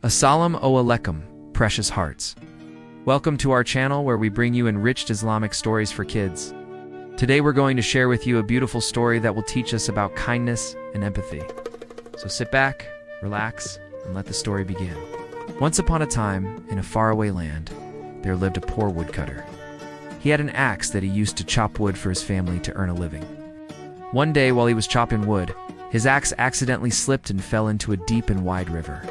Assalam o Alaikum, precious hearts. Welcome to our channel where we bring you enriched Islamic stories for kids. Today we're going to share with you a beautiful story that will teach us about kindness and empathy. So sit back, relax, and let the story begin. Once upon a time, in a faraway land, there lived a poor woodcutter. He had an axe that he used to chop wood for his family to earn a living. One day while he was chopping wood, his axe accidentally slipped and fell into a deep and wide river.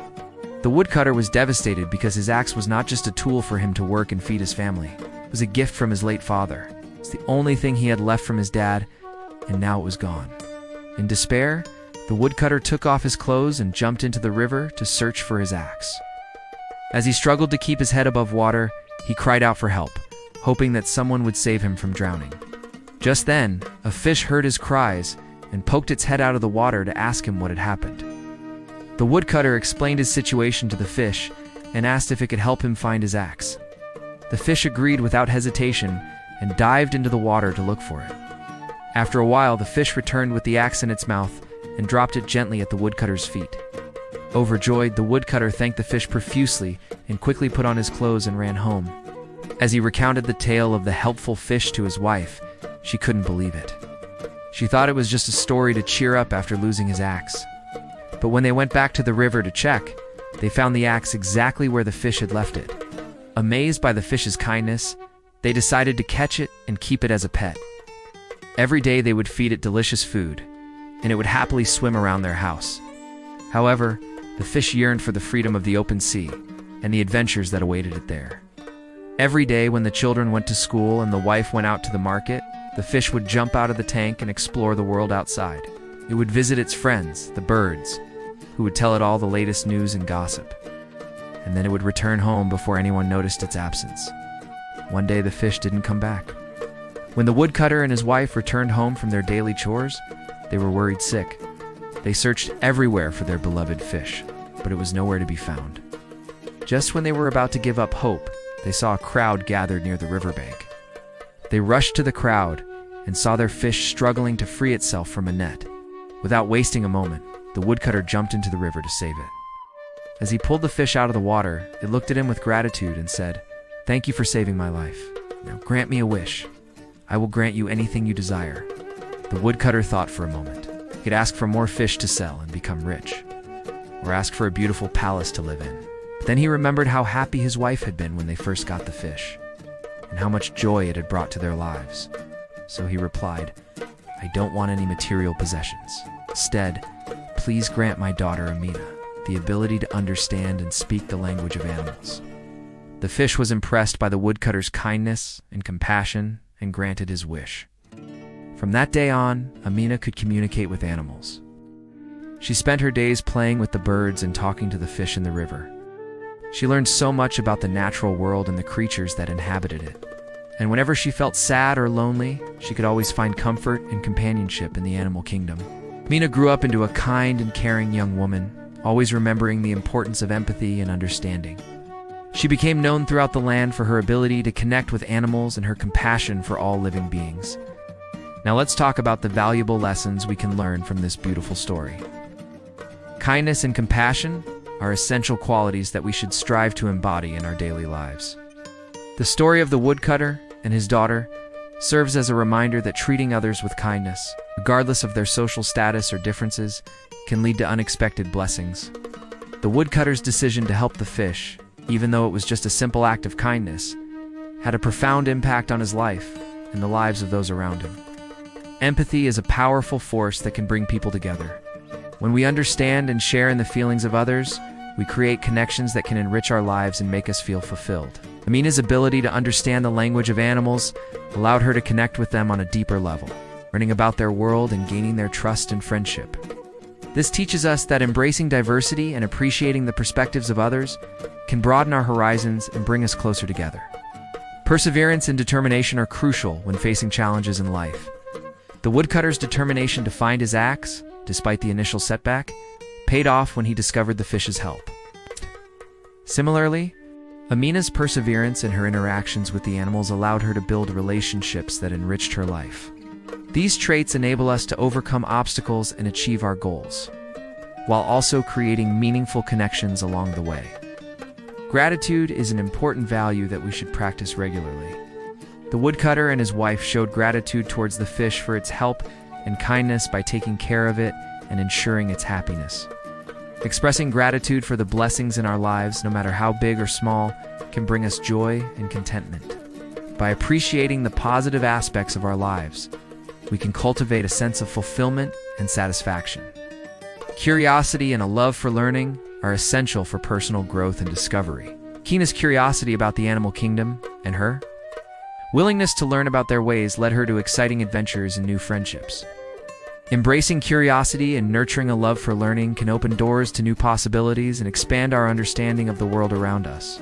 The woodcutter was devastated because his axe was not just a tool for him to work and feed his family. It was a gift from his late father. It's the only thing he had left from his dad, and now it was gone. In despair, the woodcutter took off his clothes and jumped into the river to search for his axe. As he struggled to keep his head above water, he cried out for help, hoping that someone would save him from drowning. Just then, a fish heard his cries and poked its head out of the water to ask him what had happened. The woodcutter explained his situation to the fish and asked if it could help him find his axe. The fish agreed without hesitation and dived into the water to look for it. After a while, the fish returned with the axe in its mouth and dropped it gently at the woodcutter's feet. Overjoyed, the woodcutter thanked the fish profusely and quickly put on his clothes and ran home. As he recounted the tale of the helpful fish to his wife, she couldn't believe it. She thought it was just a story to cheer up after losing his axe. But when they went back to the river to check, they found the axe exactly where the fish had left it. Amazed by the fish's kindness, they decided to catch it and keep it as a pet. Every day they would feed it delicious food, and it would happily swim around their house. However, the fish yearned for the freedom of the open sea and the adventures that awaited it there. Every day when the children went to school and the wife went out to the market, the fish would jump out of the tank and explore the world outside. It would visit its friends, the birds, who would tell it all the latest news and gossip. And then it would return home before anyone noticed its absence. One day the fish didn't come back. When the woodcutter and his wife returned home from their daily chores, they were worried sick. They searched everywhere for their beloved fish, but it was nowhere to be found. Just when they were about to give up hope, they saw a crowd gathered near the riverbank. They rushed to the crowd and saw their fish struggling to free itself from a net. Without wasting a moment, the woodcutter jumped into the river to save it. As he pulled the fish out of the water, it looked at him with gratitude and said, "Thank you for saving my life. Now grant me a wish. I will grant you anything you desire." The woodcutter thought for a moment. He could ask for more fish to sell and become rich, or ask for a beautiful palace to live in. Then he remembered how happy his wife had been when they first got the fish, and how much joy it had brought to their lives. So he replied, "I don't want any material possessions. Instead, please grant my daughter Amina the ability to understand and speak the language of animals." The fish was impressed by the woodcutter's kindness and compassion and granted his wish. From that day on, Amina could communicate with animals. She spent her days playing with the birds and talking to the fish in the river. She learned so much about the natural world and the creatures that inhabited it. And whenever she felt sad or lonely, she could always find comfort and companionship in the animal kingdom. Amina grew up into a kind and caring young woman, always remembering the importance of empathy and understanding. She became known throughout the land for her ability to connect with animals and her compassion for all living beings. Now let's talk about the valuable lessons we can learn from this beautiful story. Kindness and compassion are essential qualities that we should strive to embody in our daily lives. The story of the woodcutter and his daughter serves as a reminder that treating others with kindness, regardless of their social status or differences, can lead to unexpected blessings. The woodcutter's decision to help the fish, even though it was just a simple act of kindness, had a profound impact on his life and the lives of those around him. Empathy is a powerful force that can bring people together. When we understand and share in the feelings of others, we create connections that can enrich our lives and make us feel fulfilled. Amina's ability to understand the language of animals allowed her to connect with them on a deeper level, learning about their world and gaining their trust and friendship. This teaches us that embracing diversity and appreciating the perspectives of others can broaden our horizons and bring us closer together. Perseverance and determination are crucial when facing challenges in life. The woodcutter's determination to find his axe, despite the initial setback, paid off when he discovered the fish's help. Similarly, Amina's perseverance in her interactions with the animals allowed her to build relationships that enriched her life. These traits enable us to overcome obstacles and achieve our goals. while also creating meaningful connections along the way. Gratitude is an important value that we should practice regularly. The woodcutter and his wife showed gratitude towards the fish for its help and kindness by taking care of it and ensuring its happiness. Expressing gratitude for the blessings in our lives, no matter how big or small, can bring us joy and contentment. By appreciating the positive aspects of our lives, we can cultivate a sense of fulfillment and satisfaction. Curiosity and a love for learning are essential for personal growth and discovery. Keena's curiosity about the animal kingdom and her willingness to learn about their ways led her to exciting adventures and new friendships. Embracing curiosity and nurturing a love for learning can open doors to new possibilities and expand our understanding of the world around us.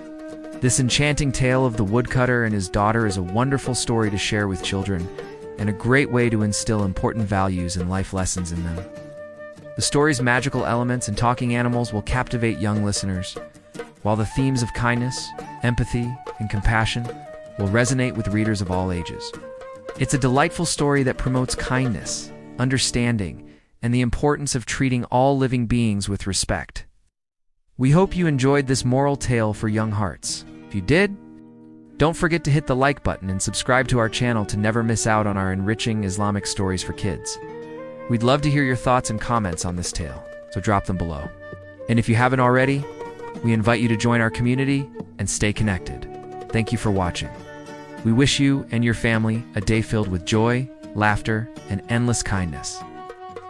This enchanting tale of the woodcutter and his daughter is a wonderful story to share with children and a great way to instill important values and life lessons in them. The story's magical elements and talking animals will captivate young listeners, while the themes of kindness, empathy, and compassion will resonate with readers of all ages. It's a delightful story that promotes kindness, understanding, and the importance of treating all living beings with respect. We hope you enjoyed this moral tale for young hearts. If you did, don't forget to hit the like button and subscribe to our channel to never miss out on our enriching Islamic stories for kids. We'd love to hear your thoughts and comments on this tale, so drop them below. And if you haven't already, we invite you to join our community and stay connected. Thank you for watching. We wish you and your family a day filled with joy, laughter, and endless kindness.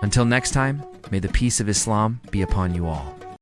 Until next time, may the peace of Islam be upon you all.